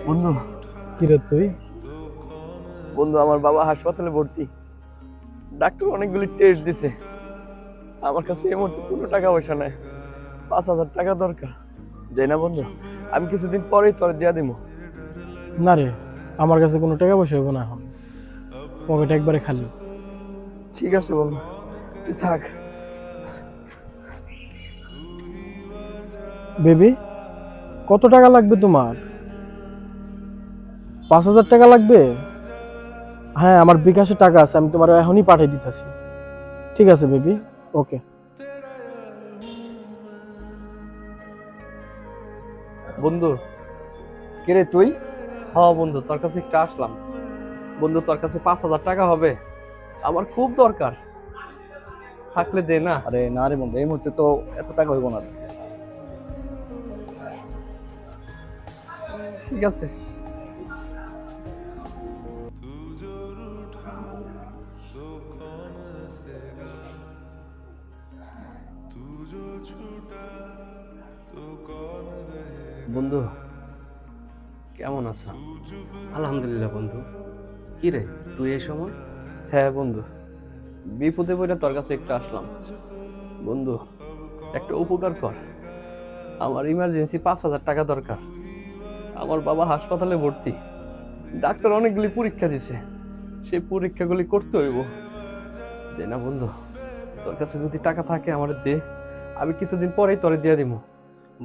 বন্ধু, কিরে তুই? বন্ধু আমার বাবা হাসপাতালে ভর্তি। ডাক্তার অনেকগুলি টেস্ট দিছে। আমার কাছে এই মুহূর্তে কোনো টাকা পয়সা নাই। 5,000 টাকা দরকার। দেই না বন্ধু? আমি কিছুদিন পরেই তোর দিয়া দিব। না রে, আমার কাছে কোনো টাকা পয়সা হইব না এখন। পকেট একবারে খালি। ঠিক আছে বন্ধু, তুই থাক। বেবি, কত টাকা লাগবে তোমার? 5,000 টাকা লাগবে? হ্যাঁ, আমার বিকাশে টাকা আছে, আমি তোমার এখনই পাঠিয়ে দিতেছি। ঠিক আছে বেবি, ওকে। বন্ধু, কে রে তুই? বন্ধু তোর কাছে একটু আসলাম। বন্ধু, তোর কাছে 5,000 টাকা হবে? আমার খুব দরকার, থাকলে দে না। আরে না রে বন্ধু, এই মুহূর্তে তো এত টাকা হইব না। ঠিক আছে। বন্ধু, কেমন আছো? আলহামদুলিল্লাহ বন্ধু। কি রে তুই এই সময়? হ্যাঁ বন্ধু, বিপদে পড়ে তোর কাছে একটু আসলাম। বন্ধু, একটা উপকার কর। আমার ইমার্জেন্সি 5,000 টাকা দরকার। আমার বাবা হাসপাতালে ভর্তি। ডাক্তার অনেকগুলি পরীক্ষা দিছে, সেই পরীক্ষাগুলি করতে হইব। দে না বন্ধু, তোর কাছে যদি টাকা থাকে আমার দে। আমি কিছুদিন পরেই তোরে দিয়ে দিব।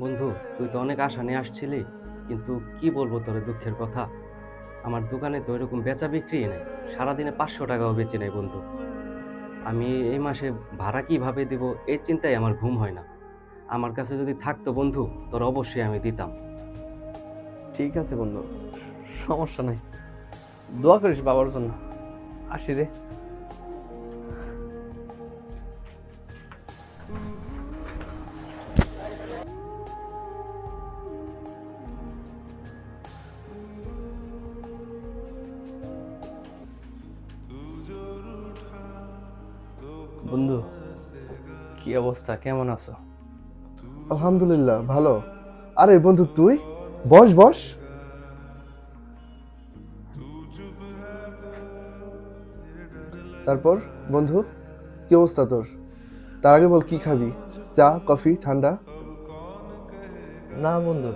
বন্ধু, তুই তো অনেক আশা নিয়ে আসছিলি, কিন্তু কি বলবো তোরে দুঃখের কথা। আমার দোকানে তো এরকম বেচা বিক্রি নেই। সারাদিনে 500 টাকাও বেচি নাই বন্ধু। আমি এই মাসে ভাড়া কিভাবে দিব এই চিন্তায় আমার ঘুম হয় না। আমার কাছে যদি থাকতো বন্ধু, তোর অবশ্যই আমি দিতাম। ঠিক আছে বন্ধু, সমস্যা নাই। দোয়া করিস বাবার জন্য। আসি রে। বন্ধু, কি অবস্থা, কেমন আছো? আলহামদুলিল্লাহ ভালো। আরে বন্ধু তুই, বস বস। তারপর বন্ধু, কি অবস্থা তোর? তার আগে বল কি খাবি? চা, কফি, ঠান্ডা? না বন্ধু,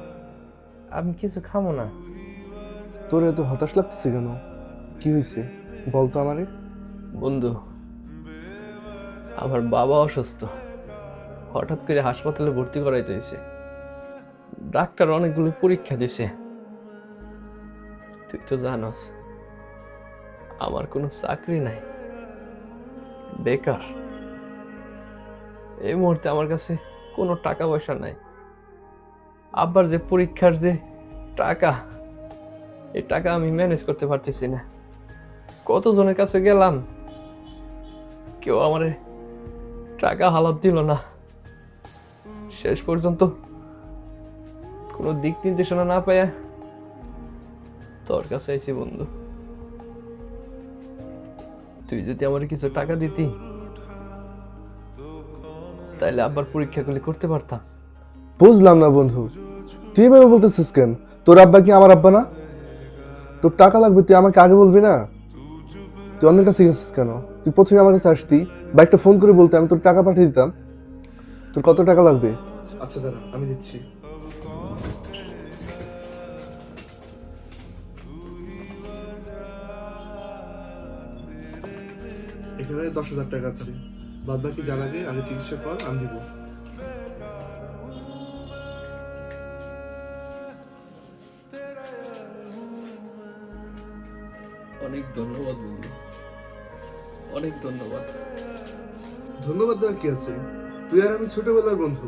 আমি কিছু খাবো না। তোর এত হতাশ লাগতেছে কেন? কি হয়েছে বল তো আমারে। বন্ধু, আমার বাবা অসুস্থ। হঠাৎ করে হাসপাতালে ভর্তি করাইতে হয়েছে। ডাক্তার অনেকগুলো পরীক্ষা দিছে। তুই তো জানোস আমার কোনো চাকরি নাই, বেকার। এই মুহূর্তে আমার কাছে কোনো টাকা পয়সা নাই। আব্বার যে পরীক্ষার যে টাকা, এই টাকা আমি ম্যানেজ করতে পারতেছি না। কতজনের কাছে গেলাম, কেউ আমার টাকা হালাত দিল না। শেষ পর্যন্ত কোনো দিক নির্দেশনা না পাইয়া তোর কাছে আইছি বন্ধু। তুই যদি আমার কিছু টাকা দিতি, তাইলে আবার পরীক্ষাগুলি করতে পারতাম। বুঝলাম না বন্ধু, তুই এভাবে বলতেছিস কেন? তোর আব্বা কি আমার আব্বা না? তোর টাকা লাগবে, তুই আমাকে আগে বলবি না? তুই অন্যের কাছে গেছিস কেন? তুই প্রথমে আমার কাছে আসতি বা একটা ফোন করে বলতে, আমি তোর টাকা পাঠিয়ে দিতাম। তোর কত টাকা লাগবে? আচ্ছা দাঁড়া, আমি দিচ্ছি। এখানে 10,000 টাকা আছে, বাদ বাকি যা লাগে আগে চিকিৎসা কর, আমি দিব। অনেক ধন্যবাদ বন্ধু, অনেক ধন্যবাদ। ধন্যবাদ দেওয়ার কি আছে? তুই আর আমি ছোটবেলার বন্ধু।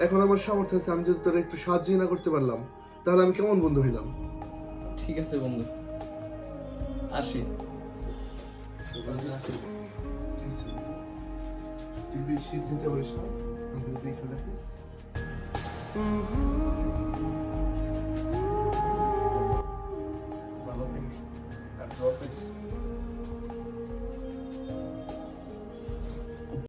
এখন আমার সামর্থ্য আছে, আমি যদি তোর একটু সাহায্য না করতে পারলাম, তাহলে আমি কেমন বন্ধু হইলাম? ঠিক আছে বন্ধু, আসি। তুই বেশি চিন্তা করিস না, আমি যদি এখানে রাখিস। ভালো থাকিস আর দোয়া করিস।